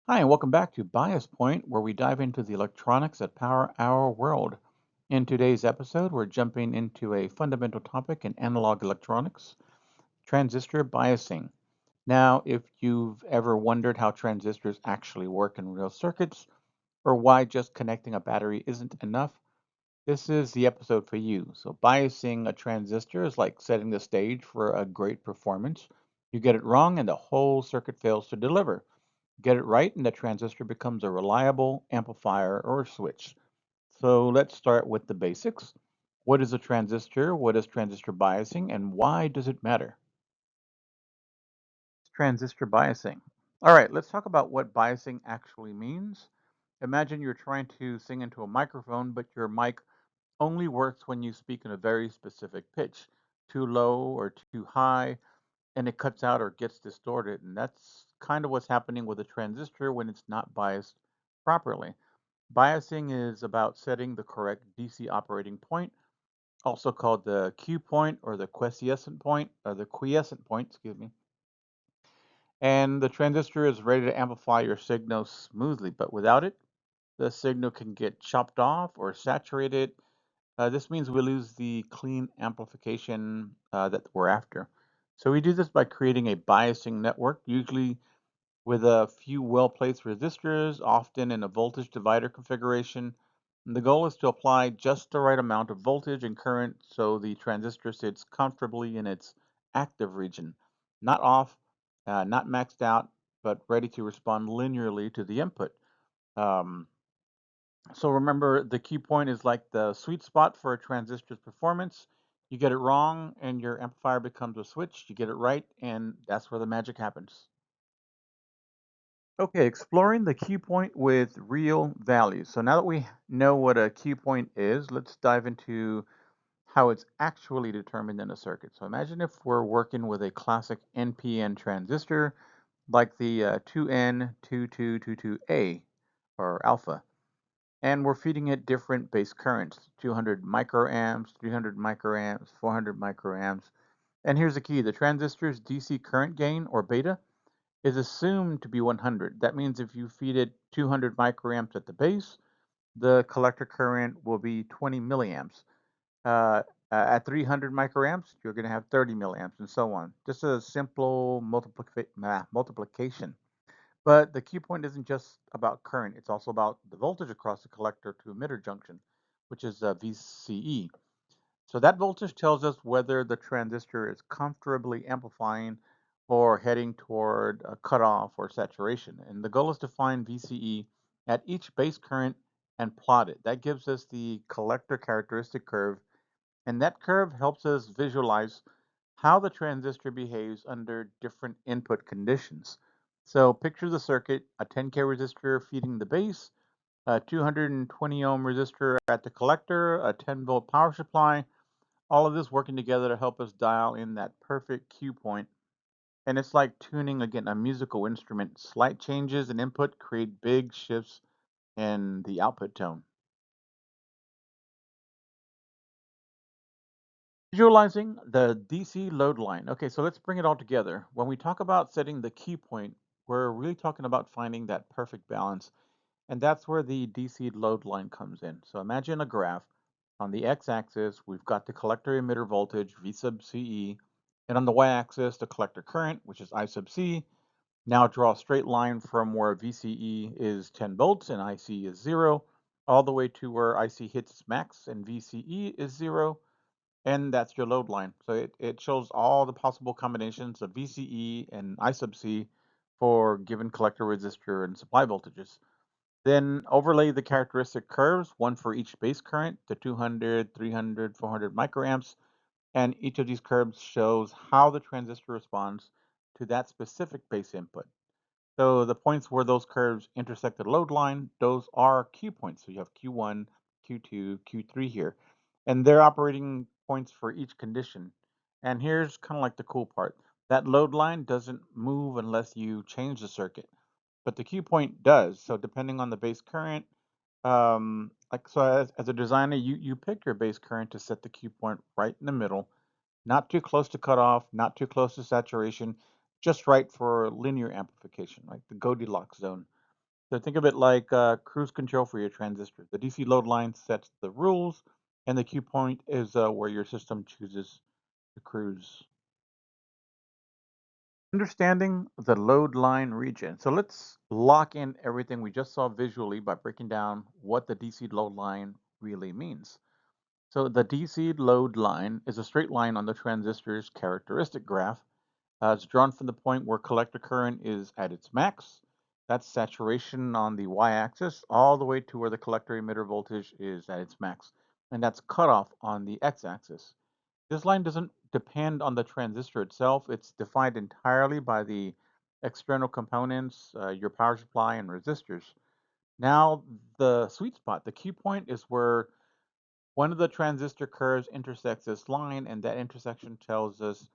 Hi, and welcome back to Bias Point, where we dive into the electronics that power our world. In today's episode, we're jumping into a fundamental topic in analog electronics, transistor biasing. Now, if you've ever wondered how transistors actually work in real circuits, or why just connecting a battery isn't enough, this is the episode for you. So, biasing a transistor is like setting the stage for a great performance. You get it wrong, and the whole circuit fails to deliver. Get it right, and the transistor becomes a reliable amplifier or switch. So let's start with the basics. What is a transistor? What is transistor biasing? And why does it matter? Transistor biasing. All right, let's talk about what biasing actually means. Imagine you're trying to sing into a microphone, but your mic only works when you speak in a very specific pitch, too low or too high, and it cuts out or gets distorted. And that's kind of what's happening with a transistor when it's not biased properly. Biasing is about setting the correct DC operating point, also called the Q point or the quiescent point, excuse me. And the transistor is ready to amplify your signal smoothly, but without it, the signal can get chopped off or saturated. This means we lose the clean amplification that we're after. So we do this by creating a biasing network, usually with a few well-placed resistors, often in a voltage divider configuration. And the goal is to apply just the right amount of voltage and current so the transistor sits comfortably in its active region, not off, not maxed out, but ready to respond linearly to the input. Um, so remember, the key point is like the sweet spot for a transistor's performance. You get it wrong, and your amplifier becomes a switch. You get it right, and that's where the magic happens. Okay, exploring the cue point with real values. So now that we know what a cue point is, let's dive into how it's actually determined in a circuit. So imagine if we're working with a classic NPN transistor like the 2N2222A or alpha, and we're feeding it different base currents, 200 microamps, 300 microamps, 400 microamps. And here's the key, the transistor's DC current gain, or beta, is assumed to be 100. That means if you feed it 200 microamps at the base, the collector current will be 20 milliamps. At 300 microamps, you're going to have 30 milliamps and so on. Just a simple multiplication. But the key point isn't just about current, it's also about the voltage across the collector to emitter junction, which is VCE. So that voltage tells us whether the transistor is comfortably amplifying or heading toward a cutoff or saturation. And the goal is to find VCE at each base current and plot it. That gives us the collector characteristic curve, and that curve helps us visualize how the transistor behaves under different input conditions. So picture the circuit, a 10K resistor feeding the base, a 220 ohm resistor at the collector, a 10 volt power supply, all of this working together to help us dial in that perfect cue point. And it's like tuning again a musical instrument. Slight changes in input create big shifts in the output tone. Visualizing the DC load line. Okay, so let's bring it all together. When we talk about setting the key point, we're really talking about finding that perfect balance. And that's where the DC load line comes in. So imagine a graph. On the x-axis, we've got the collector emitter voltage, V sub CE, and on the y-axis, the collector current, which is I sub C. Now draw a straight line from where VCE is 10 volts and IC is 0, all the way to where IC hits its max and VCE is 0, and that's your load line. So it shows all the possible combinations of VCE and I sub C for given collector resistor and supply voltages. Then overlay the characteristic curves, one for each base current, the 200, 300, 400 microamps, and each of these curves shows how the transistor responds to that specific base input. So the points where those curves intersect the load line, those are Q points. So you have Q1, Q2, Q3 here. And they're operating points for each condition. And here's kind of like the cool part. That load line doesn't move unless you change the circuit, but the Q point does. So depending on the base current, as a designer, you pick your base current to set the Q point right in the middle, not too close to cutoff, not too close to saturation, just right for linear amplification, right? The Goldilocks zone. So think of it like cruise control for your transistor. The DC load line sets the rules, and the cue point is where your system chooses to cruise. Understanding the load line region. So let's lock in everything we just saw visually by breaking down what the DC load line really means. So the DC load line is a straight line on the transistor's characteristic graph. It's drawn from the point where collector current is at its max. That's saturation on the y-axis, all the way to where the collector emitter voltage is at its max. And that's cutoff on the x-axis. This line doesn't depend on the transistor itself. It's defined entirely by the external components, your power supply and resistors. Now, the sweet spot, the key point is where one of the transistor curves intersects this line, and that intersection tells us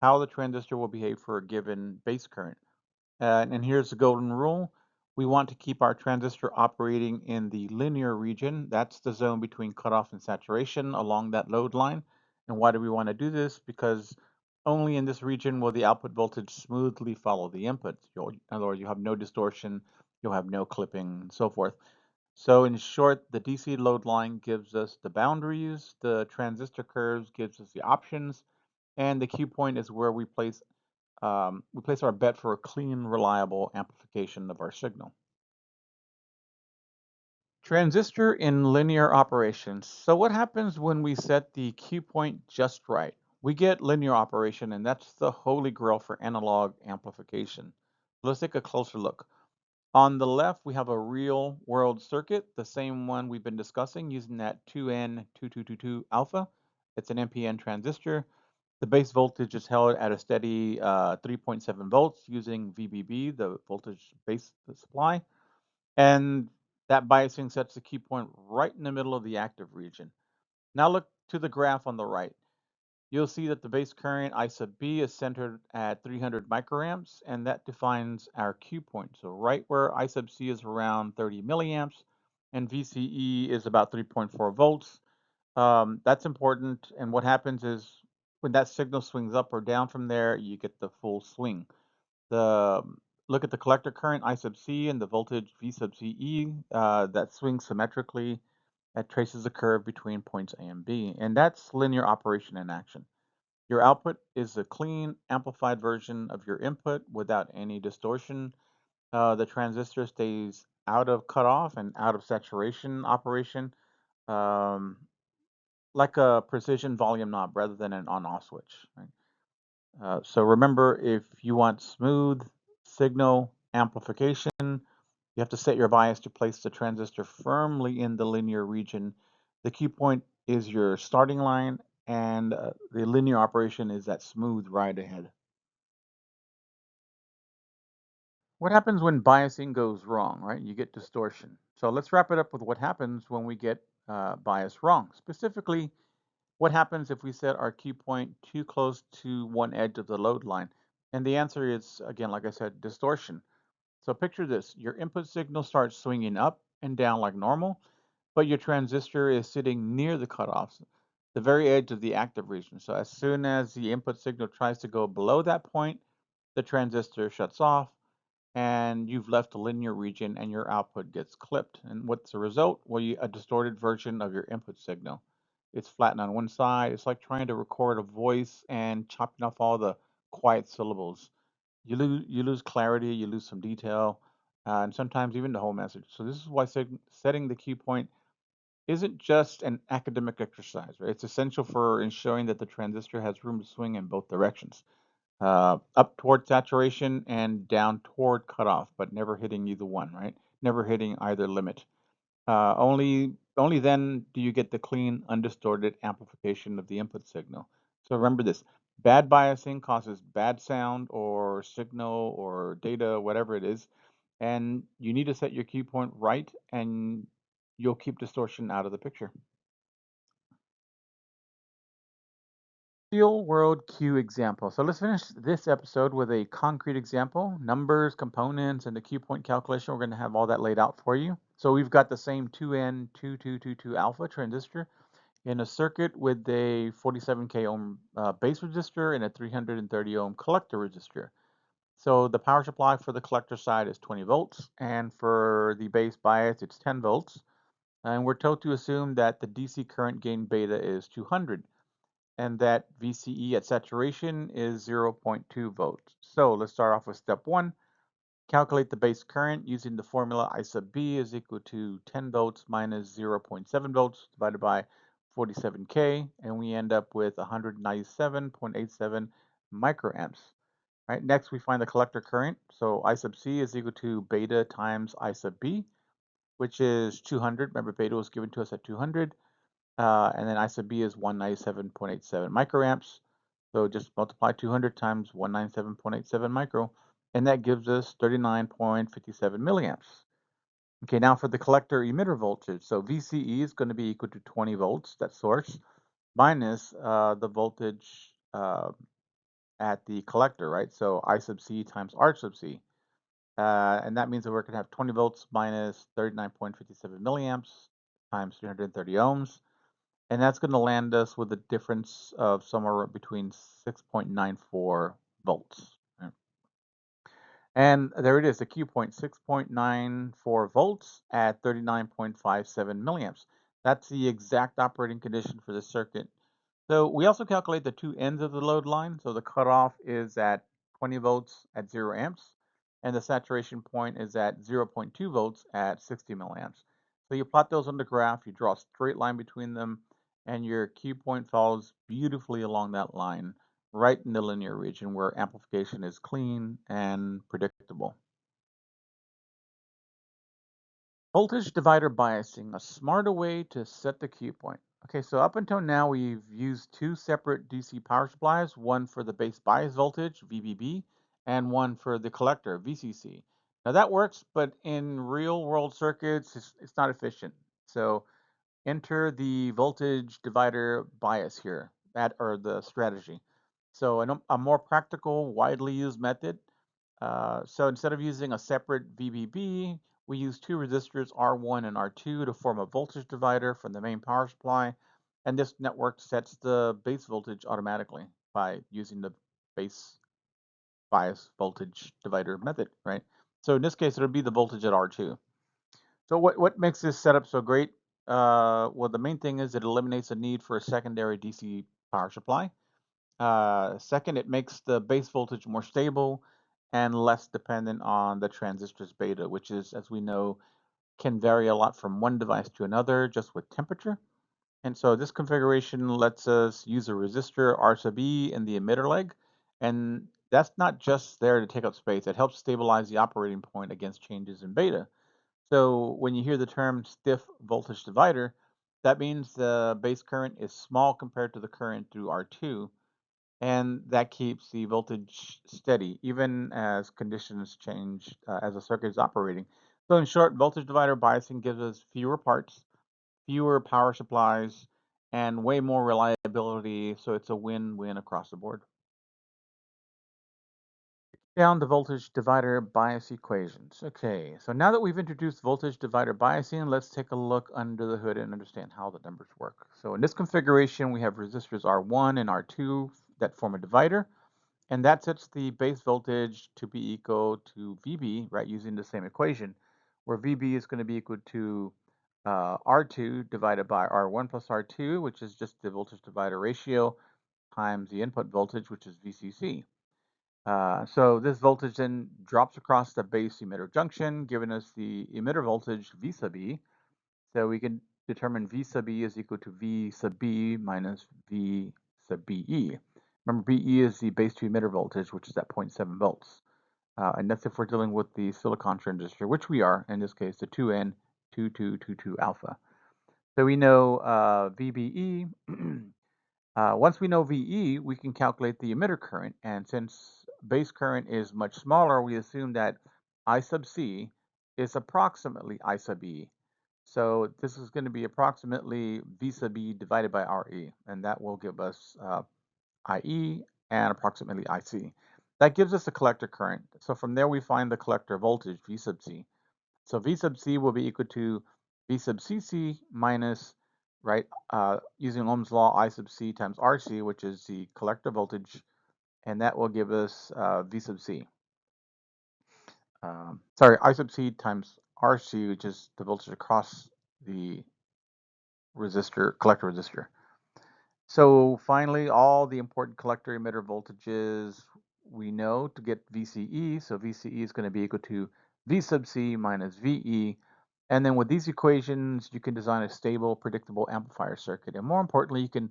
how the transistor will behave for a given base current. And here's the golden rule. We want to keep our transistor operating in the linear region. That's the zone between cutoff and saturation along that load line. And why do we want to do this? Because only in this region will the output voltage smoothly follow the input. In other words, you have no distortion, you'll have no clipping, and so forth. So in short, the DC load line gives us the boundaries, the transistor curves gives us the options, and the cue point is where we place our bet for a clean, reliable amplification of our signal. Transistor in linear operations. So what happens when we set the cue point just right? We get linear operation, and that's the holy grail for analog amplification. Let's take a closer look. On the left, we have a real world circuit, the same one we've been discussing using that 2N2222 alpha. It's an NPN transistor. The base voltage is held at a steady 3.7 volts using VBB, the voltage base supply. And that biasing sets the key point right in the middle of the active region. Now look to the graph on the right. You'll see that the base current I sub B is centered at 300 microamps, and that defines our cue point. So right where I sub C is around 30 milliamps, and VCE is about 3.4 volts. That's important. And what happens is when that signal swings up or down from there, you get the full swing. The Look at the collector current I sub C and the voltage V sub CE that swings symmetrically. That traces a curve between points A and B, and that's linear operation in action. Your output is a clean, amplified version of your input without any distortion. The transistor stays out of cutoff and out of saturation operation. Um, like a precision volume knob rather than an on-off switch. Right? So remember, if you want smooth signal amplification, you have to set your bias to place the transistor firmly in the linear region. The key point is your starting line, and the linear operation is that smooth ride ahead. What happens when biasing goes wrong, right? You get distortion. So let's wrap it up with what happens when we get bias wrong. Specifically, what happens if we set our key point too close to one edge of the load line? And the answer is, again, like I said, distortion. So picture this, your input signal starts swinging up and down like normal, but your transistor is sitting near the cutoffs, the very edge of the active region. So as soon as the input signal tries to go below that point, the transistor shuts off and you've left a linear region and your output gets clipped. And what's the result? Well, a distorted version of your input signal. It's flattened on one side. It's like trying to record a voice and chopping off all the quiet syllables. You lose clarity, you lose some detail, and sometimes even the whole message. So this is why setting the key point isn't just an academic exercise, right? It's essential for ensuring that the transistor has room to swing in both directions, up toward saturation and down toward cutoff, but never hitting either one, right? Never hitting either limit. Only then do you get the clean, undistorted amplification of the input signal. So remember this, bad biasing causes bad sound or signal or data, whatever it is, and you need to set your cue point right and you'll keep distortion out of the picture. Real world cue example. So let's finish this episode with a concrete example, numbers, components, and the cue point calculation. We're going to have all that laid out for you. So we've got the same 2N2222 alpha transistor in a circuit with a 47K ohm base resistor and a 330 ohm collector resistor. So the power supply for the collector side is 20 volts, and for the base bias, it's 10 volts. And we're told to assume that the DC current gain beta is 200, and that VCE at saturation is 0.2 volts. So let's start off with step one. Calculate the base current using the formula I sub B is equal to 10 volts minus 0.7 volts divided by 47K, and we end up with 197.87 microamps. Right, next we find the collector current. So I sub C is equal to beta times I sub B, which is 200. Remember, beta was given to us at 200. And then I sub B is 197.87 microamps. So just multiply 200 times 197.87 micro, and that gives us 39.57 milliamps. Okay, now for the collector emitter voltage. So VCE is going to be equal to 20 volts, that source, minus the voltage at the collector, right? So I sub C times R sub C. And that means that we're going to have 20 volts minus 39.57 milliamps times 330 ohms. And that's going to land us with a difference of somewhere between 6.94 volts. And there it is, the Q point, 6.94 volts at 39.57 milliamps. That's the exact operating condition for this circuit. So we also calculate the two ends of the load line. So the cutoff is at 20 volts at 0 amps, and the saturation point is at 0.2 volts at 60 milliamps. So you plot those on the graph, you draw a straight line between them, and your Q point follows beautifully along that line, right in the linear region where amplification is clean and predictable. Voltage divider biasing, a smarter way to set the Q point. Okay, so up until now, we've used two separate DC power supplies, one for the base bias voltage, VBB, and one for the collector, VCC. Now that works, but in real world circuits, it's not efficient. So enter the voltage divider bias here, that or the strategy. So a more practical, widely used method. So instead of using a separate VBB, we use two resistors R1 and R2 to form a voltage divider from the main power supply. And this network sets the base voltage automatically by using the base bias voltage divider method, right? So in this case, it'll be the voltage at R2. So what makes this setup so great? Well, the main thing is it eliminates the need for a secondary DC power supply. Second, it makes the base voltage more stable and less dependent on the transistor's beta, which is, as we know, can vary a lot from one device to another just with temperature. And so this configuration lets us use a resistor R sub E in the emitter leg. And that's not just there to take up space. It helps stabilize the operating point against changes in beta. So when you hear the term stiff voltage divider, that means the base current is small compared to the current through R2, and that keeps the voltage steady even as conditions change as the circuit is operating. So in short, voltage divider biasing gives us fewer parts, fewer power supplies, and way more reliability, so it's a win-win across the board. Down the voltage divider bias equations. Okay, so now that we've introduced voltage divider biasing, let's take a look under the hood and understand how the numbers work. So in this configuration, we have resistors R1 and R2 that form a divider, and that sets the base voltage to be equal to VB, right, using the same equation, where VB is going to be equal to R2 divided by R1 plus R2, which is just the voltage divider ratio, times the input voltage, which is VCC. So this voltage then drops across the base emitter junction, giving us the emitter voltage V sub E. So we can determine V sub E is equal to V sub B minus V sub BE. Remember, BE is the base to emitter voltage, which is at 0.7 volts. And that's if we're dealing with the silicon transistor, which we are, in this case, the 2N2222 alpha. So we know VBE. Once we know VE, we can calculate the emitter current. And since base current is much smaller, we assume that I sub C is approximately I sub E. So this is going to be approximately V sub E divided by RE, and that will give us IE and approximately IC. That gives us the collector current. So from there, we find the collector voltage, V sub C. So V sub C will be equal to V sub CC minus, right, using Ohm's law, I sub C times RC, which is the collector voltage, and that will give us V sub C. I sub C times RC, which is the voltage across the collector resistor. So finally, all the important collector emitter voltages we know to get VCE. So VCE is going to be equal to V sub C minus VE. And then with these equations, you can design a stable, predictable amplifier circuit. And more importantly, you can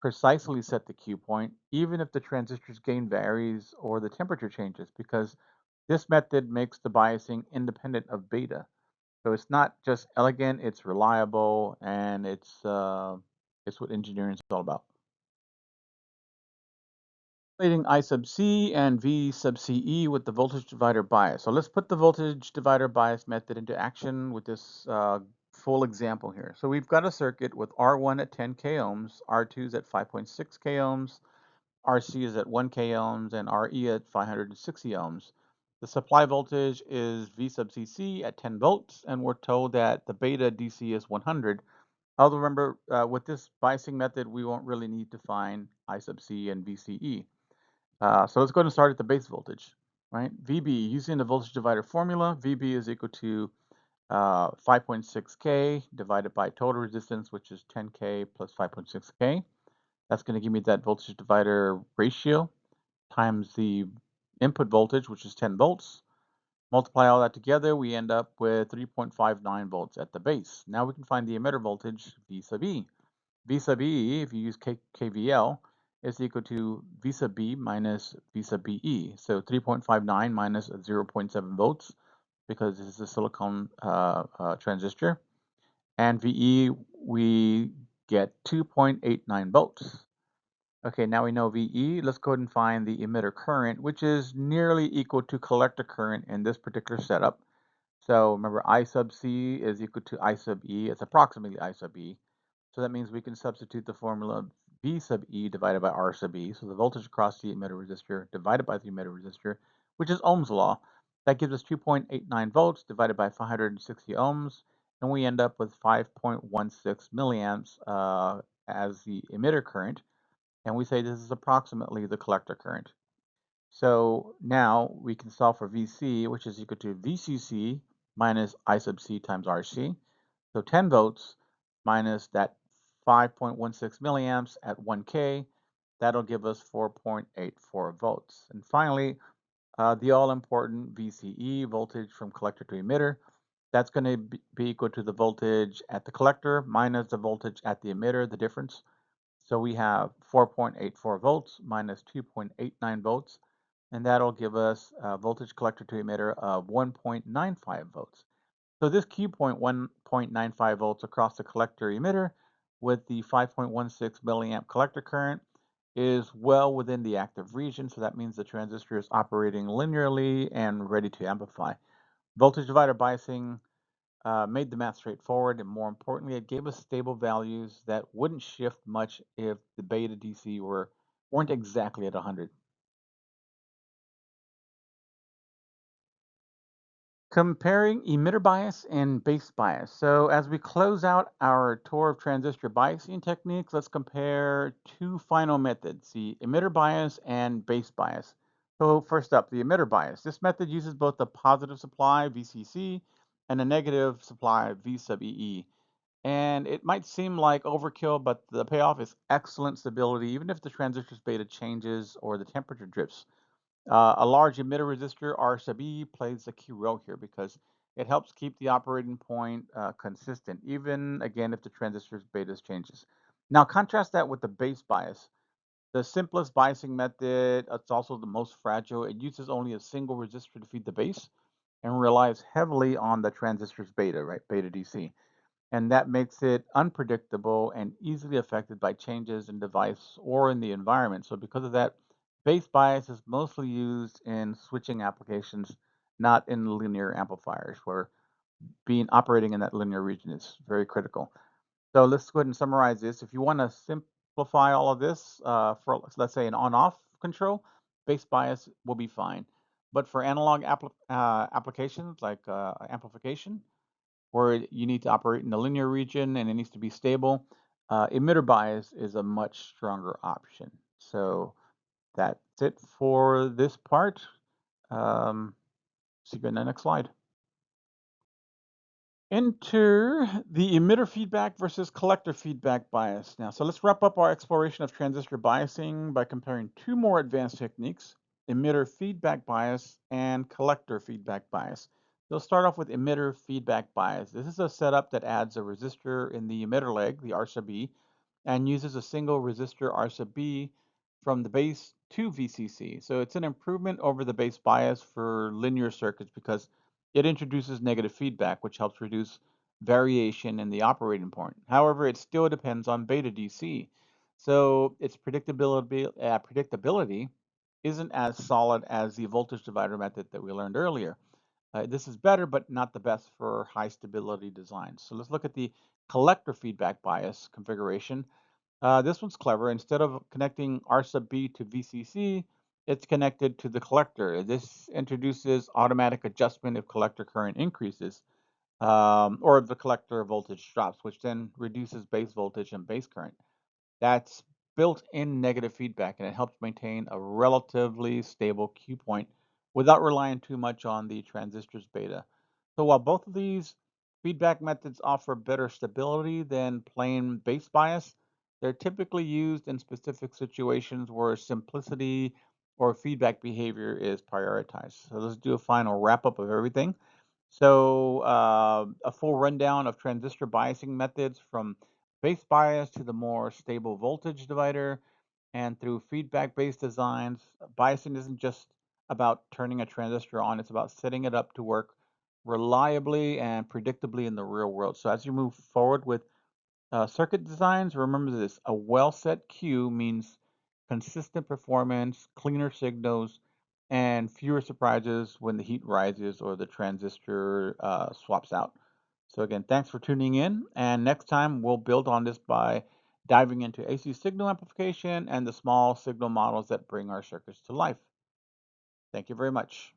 precisely set the Q point, even if the transistor's gain varies or the temperature changes, because this method makes the biasing independent of beta. So it's not just elegant, it's reliable, and it's what engineering is all about. Relating I sub C and V sub CE with the voltage divider bias. So let's put the voltage divider bias method into action with this full example here. So we've got a circuit with R1 at 10 k ohms, R2 is at 5.6 k ohms, RC is at 1 k ohms, and RE at 560 ohms. The supply voltage is V sub CC at 10 volts, and we're told that the beta DC is 100. Although remember, with this biasing method, we won't really need to find I sub C and VCE. So let's go ahead and start at the base voltage, right? VB, using the voltage divider formula, VB is equal to 5.6K divided by total resistance, which is 10K plus 5.6K. That's going to give me that voltage divider ratio times the input voltage, which is 10 volts. Multiply all that together, we end up with 3.59 volts at the base. Now we can find the emitter voltage, V sub E. V sub E, if you use KVL, is equal to V sub B minus V sub BE. So 3.59 minus 0.7 volts, because this is a silicon transistor. And VE, we get 2.89 volts. Okay, now we know VE. Let's go ahead and find the emitter current, which is nearly equal to collector current in this particular setup. So remember, I sub C is equal to I sub E. It's approximately I sub E. So that means we can substitute the formula V sub E divided by R sub E. So the voltage across the emitter resistor divided by the emitter resistor, which is Ohm's law. That gives us 2.89 volts divided by 560 ohms. And we end up with 5.16 milliamps as the emitter current. And we say this is approximately the collector current. So now we can solve for VC, which is equal to VCC minus I sub C times RC. So 10 volts minus that 5.16 milliamps at 1K, that'll give us 4.84 volts. And finally, the all-important VCE, voltage from collector to emitter, that's going to be equal to the voltage at the collector minus the voltage at the emitter, the difference. So we have 4.84 volts minus 2.89 volts, and that'll give us a voltage collector to emitter of 1.95 volts. So this Q point 1.95 volts across the collector emitter with the 5.16 milliamp collector current is well within the active region. So that means the transistor is operating linearly and ready to amplify. Voltage divider biasing made the math straightforward, and more importantly, it gave us stable values that wouldn't shift much if the beta DC weren't exactly at 100. Comparing emitter bias and base bias. So as we close out our tour of transistor biasing techniques, let's compare two final methods, the emitter bias and base bias. So first up, the emitter bias. This method uses both the positive supply, VCC, and a negative supply, V sub EE. And it might seem like overkill, but the payoff is excellent stability, even if the transistor's beta changes or the temperature drifts. A large emitter resistor, R sub E, plays a key role here because it helps keep the operating point consistent, even again if the transistor's beta changes. Now contrast that with the base bias. The simplest biasing method, it's also the most fragile. It uses only a single resistor to feed the base and relies heavily on the transistor's beta, right? Beta DC. And that makes it unpredictable and easily affected by changes in device or in the environment. So because of that, base bias is mostly used in switching applications, not in linear amplifiers, where being operating in that linear region is very critical. So let's go ahead and summarize this. If you want to simplify all of this for, let's say, an on-off control, base bias will be fine. But for analog applications like amplification, where you need to operate in the linear region and it needs to be stable, emitter bias is a much stronger option. So that's it for this part. Um, See you in the next slide. Enter the emitter feedback versus collector feedback bias. Now, so let's wrap up our exploration of transistor biasing by comparing two more advanced techniques, emitter feedback bias and collector feedback bias. We'll start off with emitter feedback bias. This is a setup that adds a resistor in the emitter leg, the R sub B, and uses a single resistor R sub B from the base to VCC. So it's an improvement over the base bias for linear circuits because it introduces negative feedback, which helps reduce variation in the operating point. However, it still depends on beta DC. So its predictability isn't as solid as the voltage divider method that we learned earlier. This is better, but not the best for high stability designs. So let's look at the collector feedback bias configuration. This one's clever. Instead of connecting R sub B to VCC, it's connected to the collector. This introduces automatic adjustment if collector current increases or if the collector voltage drops, which then reduces base voltage and base current. That's built-in negative feedback, and it helps maintain a relatively stable Q point without relying too much on the transistor's beta. So while both of these feedback methods offer better stability than plain base bias, they're typically used in specific situations where simplicity or feedback behavior is prioritized. So let's do a final wrap up of everything. So a full rundown of transistor biasing methods from base bias to the more stable voltage divider and through feedback-based designs. Biasing isn't just about turning a transistor on, it's about setting it up to work reliably and predictably in the real world. So as you move forward with circuit designs, remember this, a well-set Q means consistent performance, cleaner signals, and fewer surprises when the heat rises or the transistor swaps out. So again, thanks for tuning in, and next time we'll build on this by diving into AC signal amplification and the small signal models that bring our circuits to life. Thank you very much.